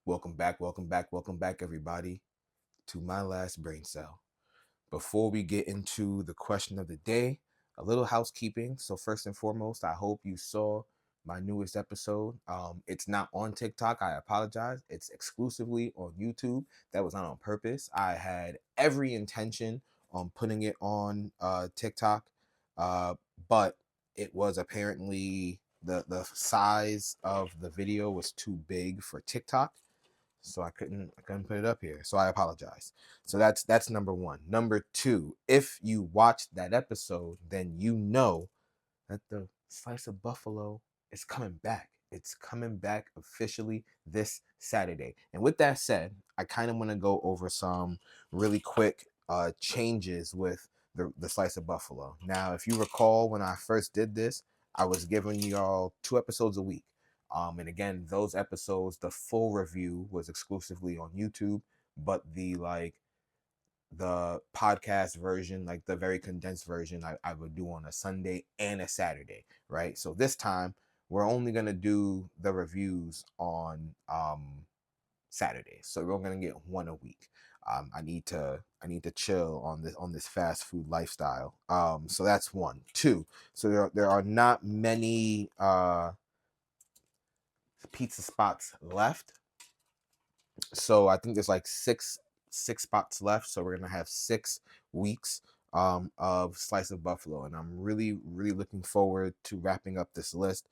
Welcome back, everybody, to my last brain cell. Before we get into the question of the day, a little housekeeping. So, first and foremost, I hope you saw my newest episode. It's not on TikTok. I apologize. It's exclusively on YouTube. That was not on purpose. I had every intention on putting it on TikTok, uh, but it was apparently the size of the video was too big for TikTok, so I couldn't put it up here. So I apologize. So that's number one. Number two, if you watched that episode, then you know that the slice of buffalo is coming back. It's coming back officially this Saturday. And with that said, I kind of want to go over some really quick changes with the slice of buffalo. Now, if you recall, when I first did this, I was giving y'all 2 episodes a week. And again, those episodes, the full review was exclusively on YouTube, but the podcast version, like the very condensed version, I would do on a Sunday and a Saturday, right? So this time we're only gonna do the reviews on Saturday. So we're gonna get one a week. I need to chill on this fast food lifestyle. So that's one. Two. So there are not many pizza spots left. So I think there's like six spots left. So we're gonna have 6 weeks of slice of buffalo, and I'm really looking forward to wrapping up this list.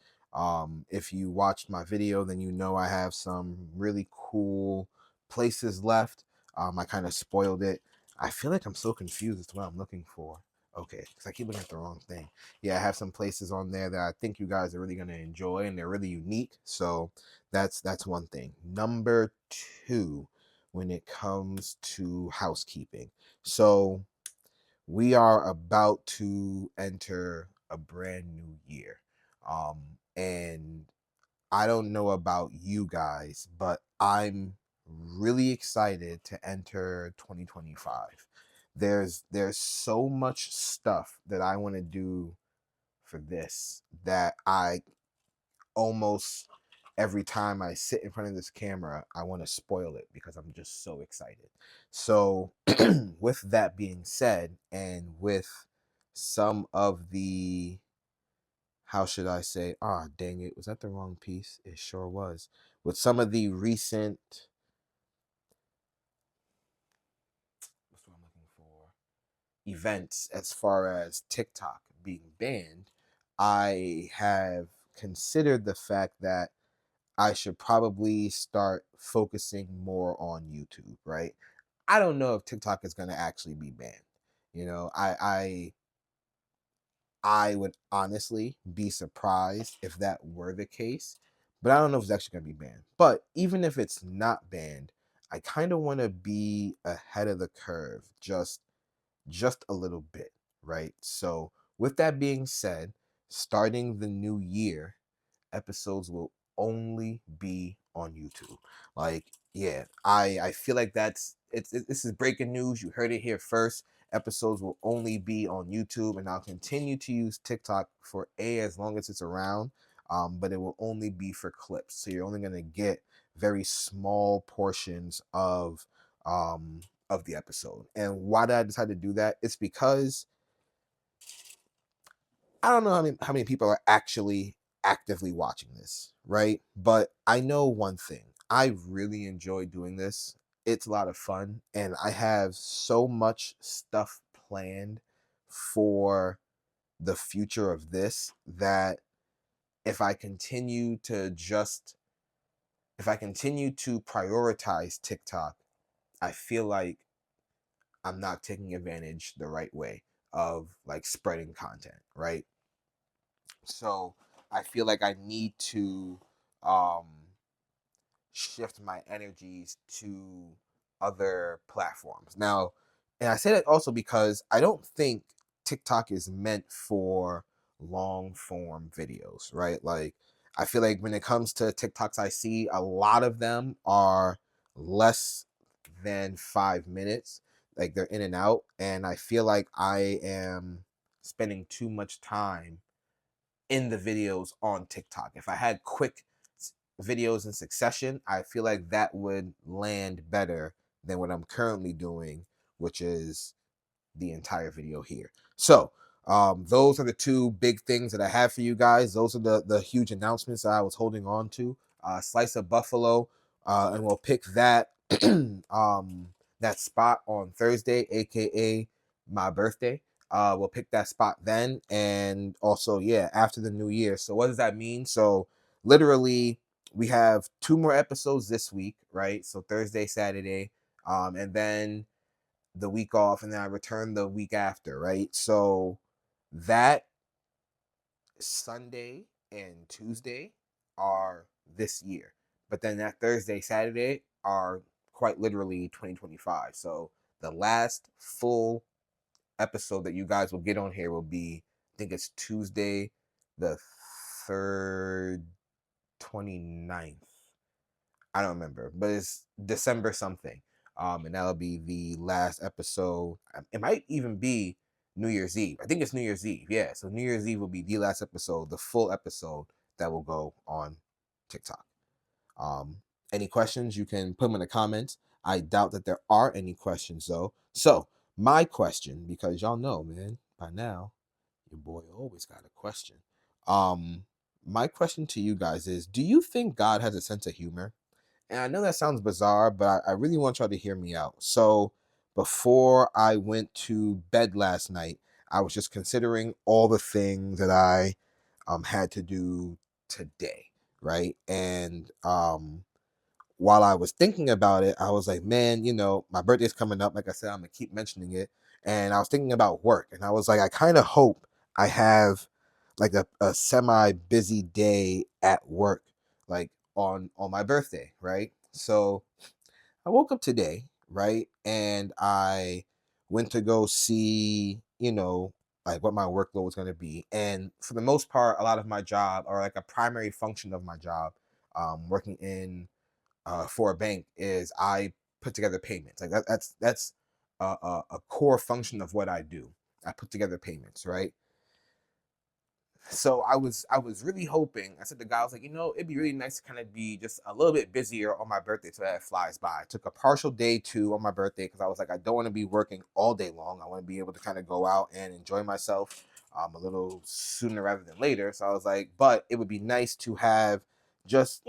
If you watched my video, then you know I have some really cool places left. I kind of spoiled it. I feel like I'm so confused as to what I'm looking for. Okay, because I keep looking at the wrong thing. Yeah, I have some places on there that I think you guys are really gonna enjoy, and they're really unique. So that's one thing. Number two, when it comes to housekeeping. So we are about to enter a brand new year. And I don't know about you guys, but I'm really excited to enter 2025. There's so much stuff that I want to do for this that I almost every time I sit in front of this camera, I want to spoil it because I'm just so excited. So, with that being said, and with some of the, how should I say, dang it, was that the wrong piece? It sure was. With some of the recent, what's what I'm looking for, events as far as TikTok being banned, I have considered the fact that I should probably start focusing more on YouTube, right? I don't know if TikTok is going to actually be banned. You know, I would honestly be surprised if that were the case, but I don't know if it's actually going to be banned. But even if it's not banned, I kind of want to be ahead of the curve just a little bit, right? So, with that being said, starting the new year, episodes will only be on YouTube. Like, yeah, I feel like this is breaking news. You heard it here first. Episodes will only be on YouTube, and I'll continue to use TikTok for as long as it's around. But it will only be for clips. So you're only gonna get very small portions of the episode. And why did I decide to do that? It's because I don't know how many people are actually actively watching this, right? But I know one thing. I really enjoy doing this. It's a lot of fun, and I have so much stuff planned for the future of this that if I continue to just if I continue to prioritize TikTok, I feel like I'm not taking advantage the right way of like spreading content, right? So I feel like I need to um, shift my energies to other platforms. Now, and I say that also because I don't think TikTok is meant for long form videos, right? Like, I feel like when it comes to TikToks I see, a lot of them are less than 5 minutes. Like, they're in and out. And I feel like I am spending too much time in the videos on TikTok. If I had quick videos in succession, I feel like that would land better than what I'm currently doing, which is the entire video here. So those are the two big things that I have for you guys. Those are the huge announcements that I was holding on to. Slice of Buffalo, and we'll pick that that spot on Thursday, aka my birthday. We'll pick that spot then, and also yeah, after the new year. So what does that mean? So literally, we have 2 more episodes this week, right? So Thursday, Saturday, and then the week off, and then I return the week after, right? So that Sunday and Tuesday are this year, but then that Thursday, Saturday are quite literally 2025. So the last full episode that you guys will get on here will be, I think it's Tuesday, the 3rd, 29th. I don't remember, but it's December something. And that'll be the last episode. It might even be New Year's Eve. I think it's New Year's Eve. Yeah. So New Year's Eve will be the last episode, the full episode that will go on TikTok. Um, any questions, you can put them in the comments. I doubt that there are any questions though. So my question, because y'all know, man, by now, your boy always got a question. My question to you guys is, do you think God has a sense of humor? And I know that sounds bizarre, but I really want y'all to hear me out. So before I went to bed last night, I was just considering all the things that I had to do today, right? And while I was thinking about it, I was like, man, my birthday's coming up. Like I said, I'm gonna keep mentioning it. And I was thinking about work, and I was like, I kind of hope I have like a semi busy day at work, like on my birthday, right? So I woke up today, right, and I went to go see, like what my workload was going to be. And for the most part, a lot of my job, or like a primary function of my job, working in for a bank, is I put together payments. Like that's a core function of what I do. I put together payments, right? So I was really hoping. I said to the guy, I was like, it'd be really nice to kind of be just a little bit busier on my birthday so that it flies by. I took a partial day too on my birthday because I was like, I don't want to be working all day long. I want to be able to kind of go out and enjoy myself a little sooner rather than later. So I was like, but it would be nice to have just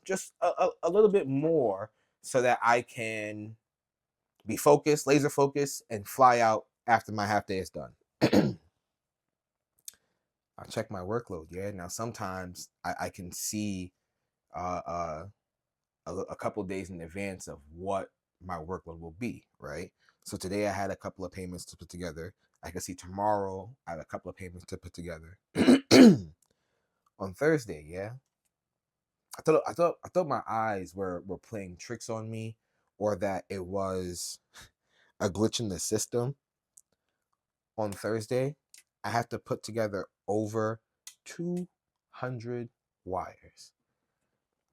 just a little bit more so that I can be focused, laser focused, and fly out after my half day is done. I check my workload. Yeah. Now sometimes I can see uh, uh, a couple of days in advance of what my workload will be. Right. So today I had a couple of payments to put together. I can see tomorrow I have a couple of payments to put together. On Thursday, yeah. I thought my eyes were playing tricks on me, or that it was a glitch in the system. On Thursday, I have to put together over 200 wires.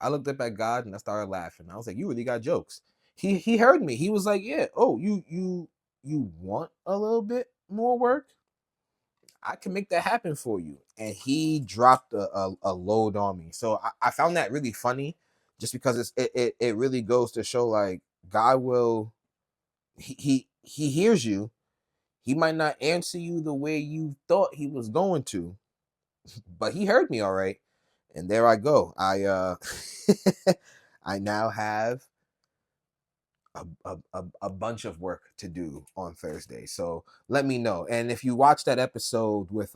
I looked up at God and I started laughing. I was like, "You really got jokes." He heard me. He was like, "Yeah, oh, you want a little bit more work? I can make that happen for you." And he dropped a load on me. So I found that really funny, just because it really goes to show, like, God will, he hears you. He might not answer you the way you thought he was going to, but he heard me all right. And there I go. I now have a bunch of work to do on Thursday. So let me know. And if you watch that episode with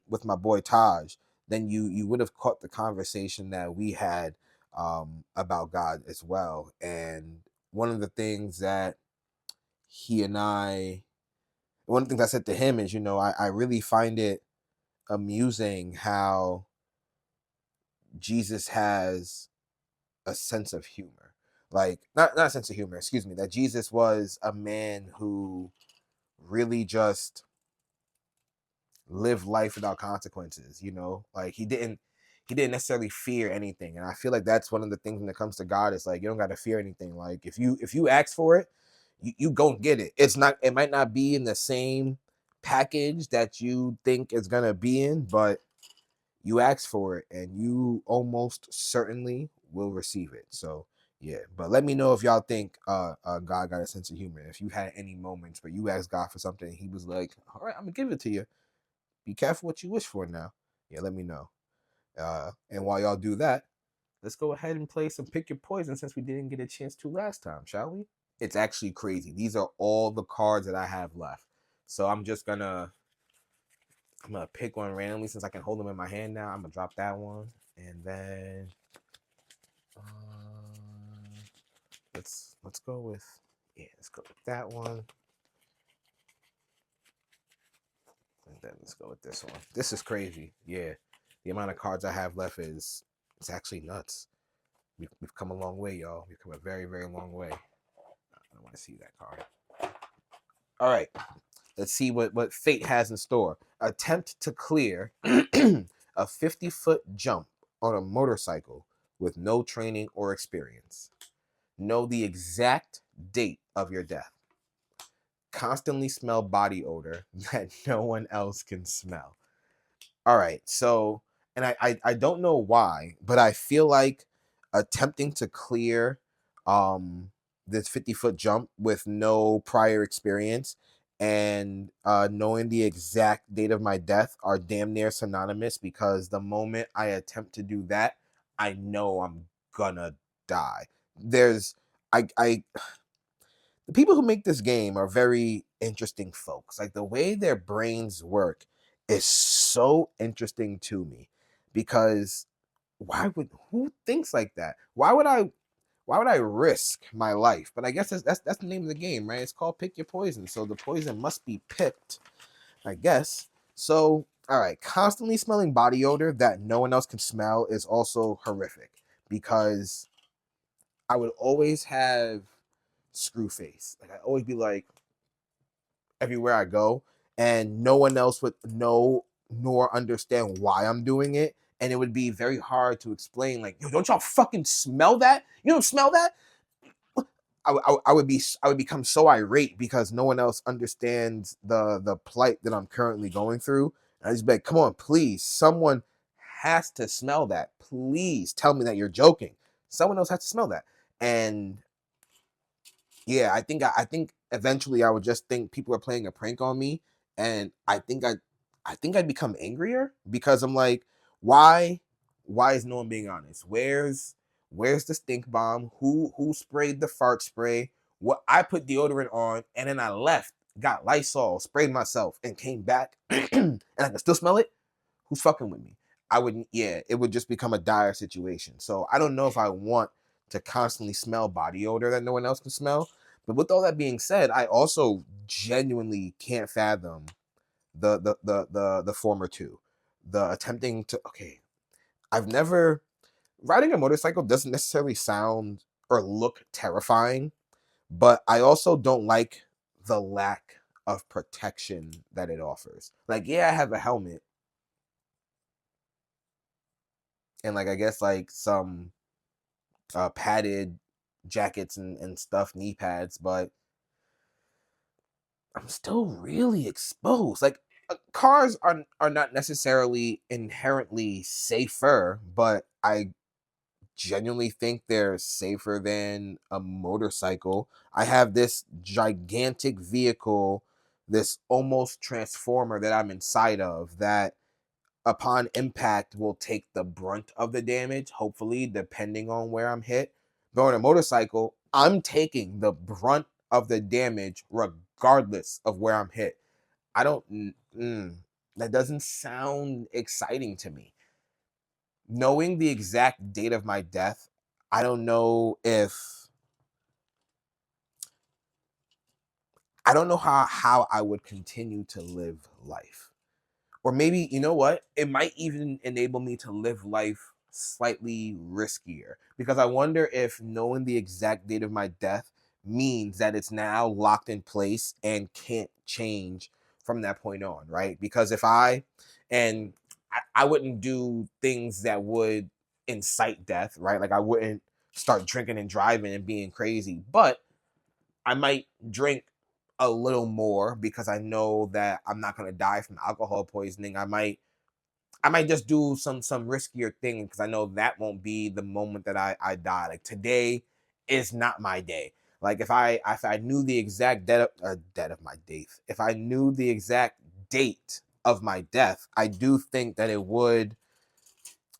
with my boy Taj, then you would have caught the conversation that we had about God as well. And one of the things that he and I one of the things I said to him is, I really find it amusing how Jesus has a sense of humor. Like, not a sense of humor, excuse me, that Jesus was a man who really just lived life without consequences, like he didn't necessarily fear anything. And I feel like that's one of the things when it comes to God, is like, you don't got to fear anything. Like, if you ask for it, you go get it. It might not be in the same package that you think it's gonna be in, but you ask for it and you almost certainly will receive it. So yeah, but let me know if y'all think God got a sense of humor. If you had any moments where you asked God for something, he was like, all right, I'm gonna give it to you. Be careful what you wish for now. Yeah, let me know. And while y'all do that, let's go ahead and play some Pick Your Poison since we didn't get a chance to last time, shall we? It's actually crazy. These are all the cards that I have left. So I'm gonna pick one randomly since I can hold them in my hand now. I'm gonna drop that one, and then let's go with let's go with that one, and then let's go with this one. This is crazy. Yeah, the amount of cards I have left is it's actually nuts. We've come a long way, y'all. We've come a very very long way. I don't want to see that card. All right, let's see what fate has in store. Attempt to clear a 50-foot jump on a motorcycle with no training or experience. Know the exact date of your death. Constantly smell body odor that no one else can smell. All right, so and I don't know why, but I feel like attempting to clear this 50-foot jump with no prior experience and knowing the exact date of my death are damn near synonymous, because the moment I attempt to do that, I know I'm gonna die. There's I the people who make this game are very interesting folks. Like the way their brains work is so interesting to me, because who thinks like that? Why would I risk my life? But I guess that's the name of the game, right? It's called Pick Your Poison. So the poison must be picked, I guess. So, all right, constantly smelling body odor that no one else can smell is also horrific, because I would always have screw face. Like I always be like, everywhere I go, and no one else would know nor understand why I'm doing it. And it would be very hard to explain, like, yo, don't y'all fucking smell that? You don't smell that? I would become so irate because no one else understands the plight that I'm currently going through. And I just be like, come on, please, someone has to smell that. Please tell me that you're joking. Someone else has to smell that. And yeah, I think eventually I would just think people are playing a prank on me, and I think I'd become angrier, because I'm like, why why is no one being honest? Where's the stink bomb? Who sprayed the fart spray? What I put deodorant on and then I left, got Lysol, sprayed myself, and came back and I can still smell it? Who's fucking with me? I wouldn't, yeah, it would just become a dire situation. So I don't know if I want to constantly smell body odor that no one else can smell. But with all that being said, I also genuinely can't fathom the former two. The attempting to, okay, I've never, riding a motorcycle doesn't necessarily sound or look terrifying, but I also don't like the lack of protection that it offers. Like, yeah, I have a helmet and like I guess like some padded jackets and stuff, knee pads, but I'm still really exposed. Like cars are not necessarily inherently safer, but I genuinely think they're safer than a motorcycle. I have this gigantic vehicle, this almost transformer that I'm inside of, that upon impact will take the brunt of the damage, hopefully, depending on where I'm hit. But on a motorcycle, I'm taking the brunt of the damage regardless of where I'm hit. I don't, that doesn't sound exciting to me. Knowing the exact date of my death, I don't know if, I don't know how I would continue to live life. Or maybe, you know what? It might even enable me to live life slightly riskier, because I wonder if knowing the exact date of my death means that it's now locked in place and can't change from that point on, right? Because if and I wouldn't do things that would incite death, right? Like I wouldn't start drinking and driving and being crazy, but I might drink a little more because I know that I'm not going to die from alcohol poisoning. I might just do some riskier thing because I know that won't be the moment that I die. Like today is not my day. Like if I knew the exact death of my death, if I knew the exact date of my death, I do think that it would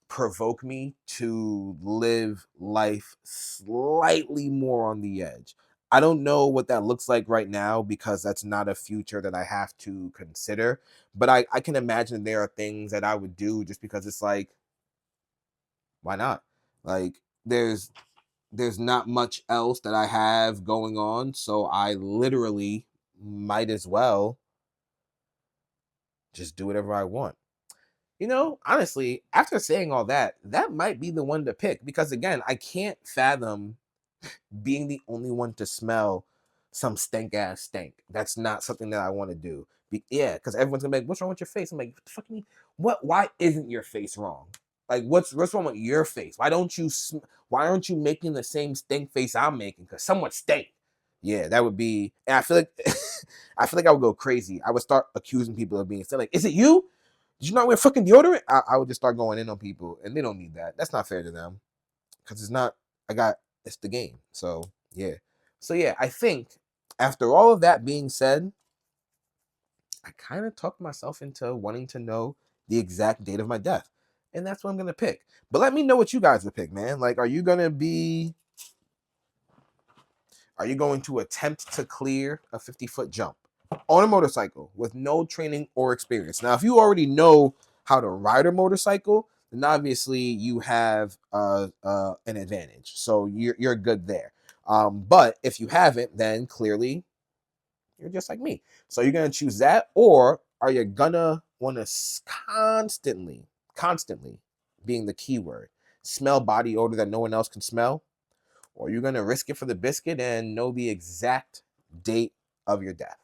provoke me to live life slightly more on the edge. I don't know what that looks like right now because that's not a future that I have to consider. But I can imagine there are things that I would do just because it's like, why not? Like there's not much else that I have going on. So I literally might as well just do whatever I want. You know, honestly, after saying all that, that might be the one to pick because again, I can't fathom being the only one to smell some stank ass stank. That's not something that I want to do. Yeah, because everyone's gonna be like, "What's wrong with your face?" I'm like, "What the fuck you mean? What? Why isn't your face wrong? Like, what's wrong with your face? Why don't you? Why aren't you making the same stink face I'm making? Because someone stink." Yeah, that would be. And I feel like, I feel like I would go crazy. I would start accusing people of being sick. Like, is it you? Did you not wear fucking deodorant? I would just start going in on people, and they don't need that. That's not fair to them because it's not. It's the game. So yeah. So yeah, I think after all of that being said, I kind of talked myself into wanting to know the exact date of my death, and that's what I'm gonna pick. But let me know what you guys would pick, man. Like, are you going to attempt to clear a 50-foot jump on a motorcycle with no training or experience? Now, if you already know how to ride a motorcycle, then obviously you have an advantage. So you're good there. But if you haven't, then clearly you're just like me. So you're gonna choose that, or are you gonna want to constantly, being the key word, smell body odor that no one else can smell? Or you're going to risk it for the biscuit and know the exact date of your death?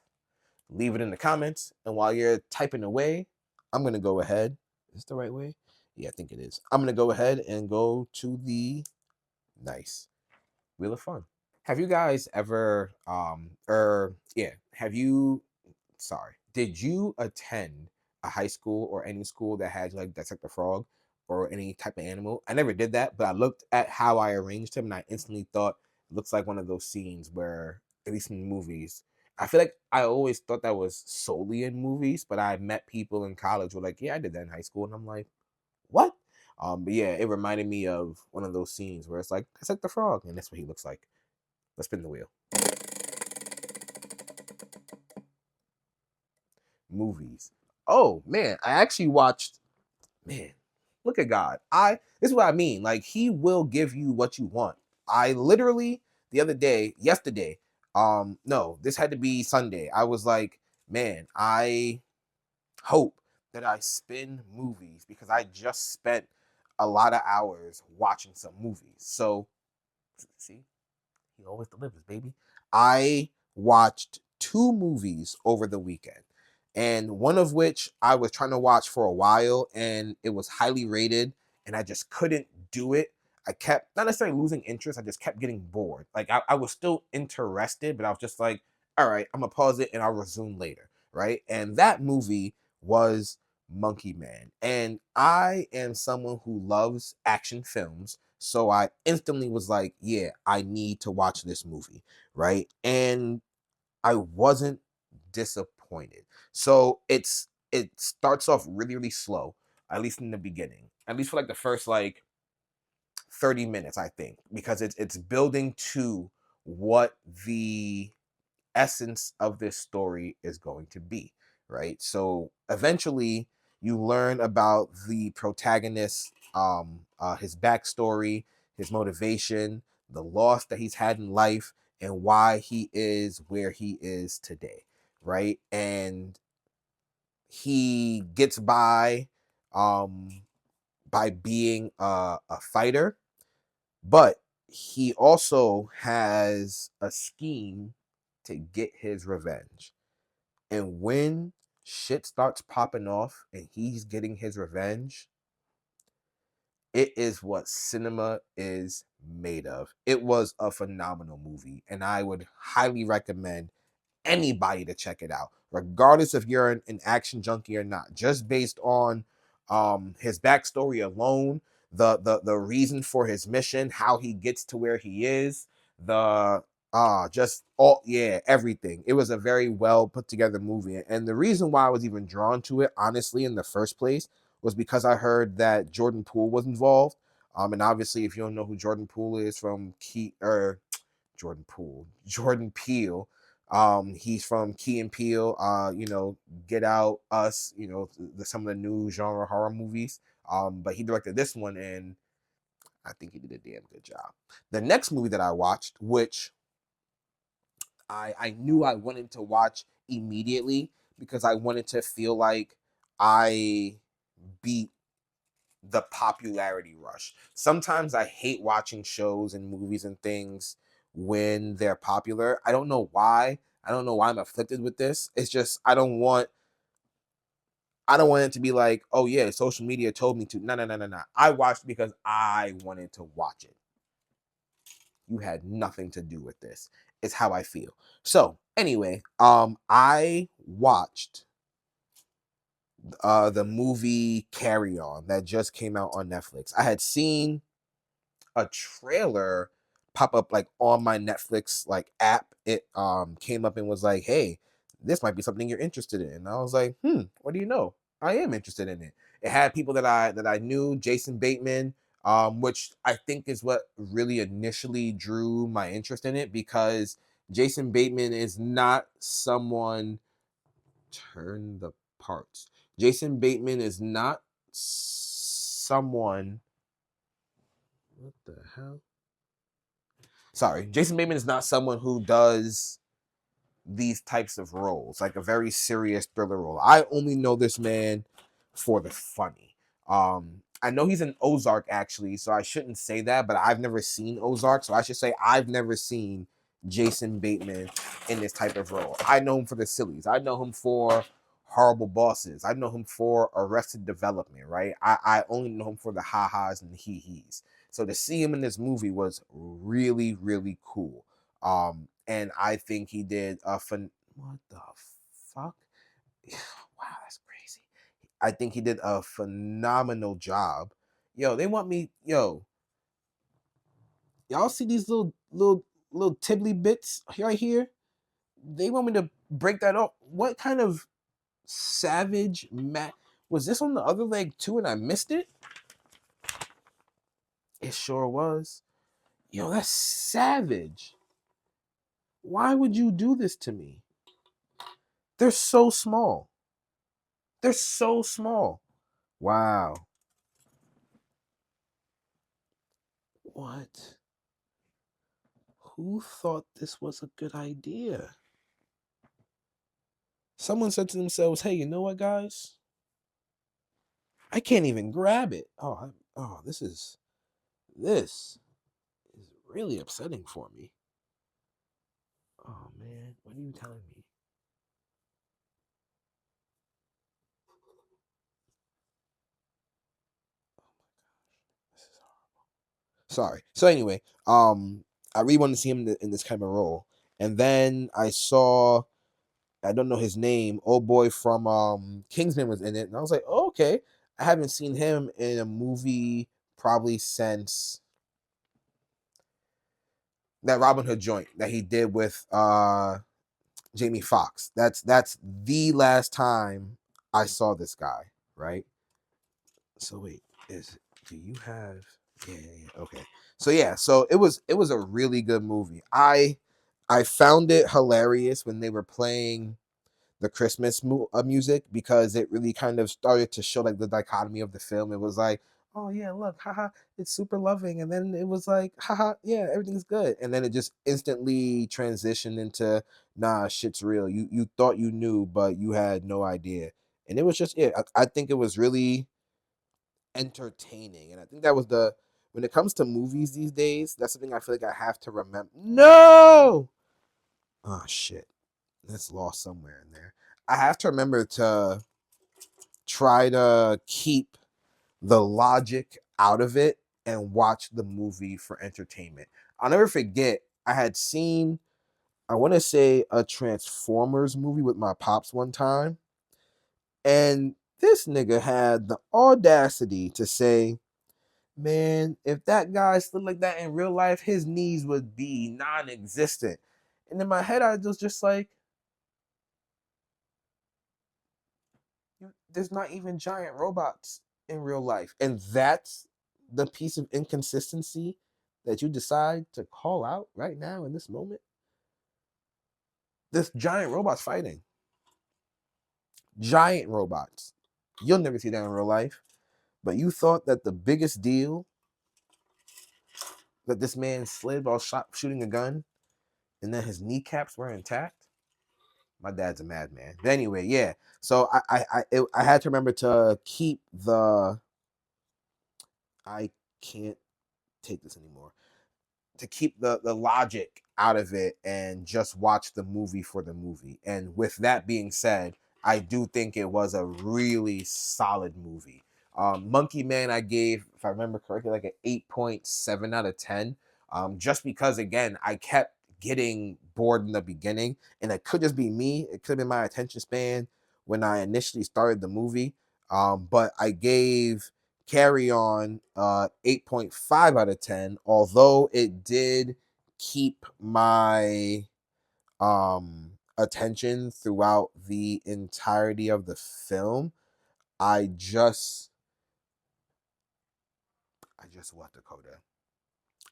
Leave it in the comments. And while you're typing away, I'm going to go ahead. Is this the right way? Yeah, I think it is. I'm going to go ahead and go to the nice Wheel of Fun. Have you guys ever, have you, sorry, did you attend a high school or any school that had like Dissect the Frog or any type of animal? I never did that, but I looked at how I arranged him and I instantly thought it looks like one of those scenes where, at least in movies, I feel like I always thought that was solely in movies, but I met people in college who were like, yeah, I did that in high school. And I'm like, what? But yeah, it reminded me of one of those scenes where it's like, Dissect the Frog, and that's what he looks like. Let's spin the wheel. Movies. Oh man, I actually watched. Man, look at God. This is what I mean. Like He will give you what you want. I literally yesterday. No, this had to be Sunday. I was like, man, I hope that I spin movies because I just spent a lot of hours watching some movies. So, see, He always delivers, baby. I watched two movies over the weekend, and one of which I was trying to watch for a while, and it was highly rated, and I just couldn't do it. I kept not necessarily losing interest, I just kept getting bored. Like I was still interested, but I was just like, all right, I'm gonna pause it and I'll resume later. Right. And that movie was Monkey Man. And I am someone who loves action films. So I instantly was like, yeah, I need to watch this movie. Right. And I wasn't disappointed. So it starts off really, really slow, at least in the beginning, at least for like the first like 30 minutes, I think, because it's building to what the essence of this story is going to be, right? So eventually you learn about the protagonist, his backstory, his motivation, the loss that he's had in life, and why he is where he is today, right? And he gets um, by being a fighter, but he also has a scheme to get his revenge. And when shit starts popping off and he's getting his revenge, it is what cinema is made of. It was a phenomenal movie, and I would highly recommend anybody to check it out, regardless if you're an action junkie or not, just based on His backstory alone, the reason for his mission, how he gets to where he is, the just all, yeah, everything. It was a very well put together movie, and the reason why I was even drawn to it, honestly, in the first place, was because I heard that Jordan Poole was involved. And obviously, if you don't know who Jordan Poole is from Jordan Peele. He's from Key and Peele, Get Out, Us, some of the new genre horror movies. But he directed this one, and I think he did a damn good job. The next movie that I watched, which I knew I wanted to watch immediately because I wanted to feel like I beat the popularity rush. Sometimes I hate watching shows and movies and things when they're popular. I don't know why. I don't know why I'm afflicted with this. It's just I don't want it to be like, oh yeah, social media told me to. No, no, no, no, no. I watched because I wanted to watch it. You had nothing to do with this. It's how I feel. So anyway, I watched the movie Carry On that just came out on Netflix. I had seen a trailer pop up like on my Netflix like app. It came up and was like, hey, this might be something you're interested in. And I was like, what do you know? I am interested in it. It had people that I knew, Jason Bateman, which I think is what really initially drew my interest in it, because Jason Bateman is not someone. Turn the parts. Jason Bateman is not someone. What the hell? Sorry, Jason Bateman is not someone who does these types of roles, like a very serious thriller role. I only know this man for the funny. I know he's in Ozark actually, so I shouldn't say that, but I've never seen Ozark, so I should say I've never seen Jason Bateman in this type of role. I know him for the sillies. I know him for Horrible Bosses. I know him for Arrested Development, right? I only know him for the ha-has and the hee-hees. So to see him in this movie was really, really cool. And I think he did what the fuck? Wow, that's crazy. I think he did a phenomenal job. Yo, they want me, y'all see these little tibbly bits right here? They want me to break that up. What kind of savage was this on the other leg too and I missed it? It sure was. Yo, that's savage. Why would you do this to me? They're so small. They're so small. Wow. What? Who thought this was a good idea? Someone said to themselves, hey, you know what, guys? I can't even grab it. This is really upsetting for me. Oh, man. What are you telling me? This is horrible. Sorry. So anyway, I really wanted to see him in this kind of role. And then I don't know his name, old boy from Kingsman was in it. And I was like, oh, okay. I haven't seen him in a movie probably since that Robin Hood joint that he did with Jamie Foxx. That's the last time I saw this guy, right? So wait, do you have yeah, okay. So it was a really good movie. I found it hilarious when they were playing the Christmas music, because it really kind of started to show like the dichotomy of the film. It was like, oh yeah, look, haha, it's super loving, and then it was like, haha, yeah, everything's good, and then it just instantly transitioned into, nah, shit's real. You thought you knew, but you had no idea, and it was just it. I think it was really entertaining, and I think that was the when it comes to movies these days, that's something I feel like I have to remember. No, oh shit. It's lost somewhere in there. I have to remember to try to keep the logic out of it and watch the movie for entertainment. I'll never forget, I had seen, I want to say, a Transformers movie with my pops one time. And This nigga had the audacity to say, man, if that guy stood like that in real life, his knees would be non-existent. And in my head, I was just like, there's not even giant robots in real life. And that's the piece of inconsistency that you decide to call out right now in this moment. This giant robots fighting. Giant robots. You'll never see that in real life. But you thought that the biggest deal that this man slid while shooting a gun and then his kneecaps were intact? My dad's a madman. But anyway, yeah. So I had to remember to keep the I can't take this anymore. To keep the logic out of it and just watch the movie for the movie. And with that being said, I do think it was a really solid movie. Monkey Man, I gave, if I remember correctly, like an 8.7 out of 10. Just because, again, I kept getting bored in the beginning, and it could just be me. It could have been my attention span when I initially started the movie. But I gave Carry On 8.5 out of 10, although it did keep my attention throughout the entirety of the film. I just what, Dakota?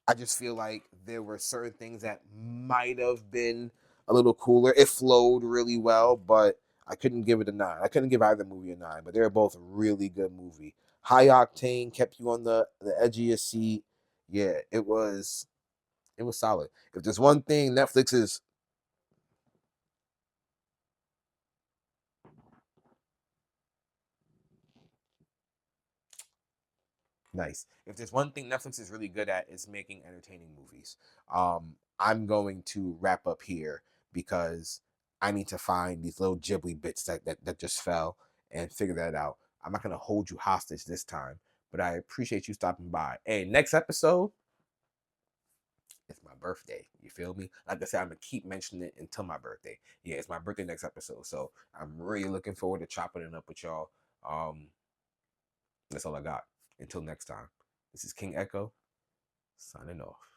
I just feel like there were certain things that might have been a little cooler. It flowed really well, but I couldn't give it a 9. I couldn't give either movie a 9, but they were both really good movie. High octane, kept you on the edge of your seat. Yeah, it was solid. If there's one thing Netflix is nice. If there's one thing Netflix is really good at, is making entertaining movies. I'm going to wrap up here because I need to find these little Ghibli bits that just fell and figure that out. I'm not gonna hold you hostage this time, but I appreciate you stopping by. Hey, next episode, it's my birthday. You feel me? Like I said, I'm gonna keep mentioning it until my birthday. Yeah, it's my birthday next episode. So I'm really looking forward to chopping it up with y'all. Um, that's all I got. Until next time, this is King Echo signing off.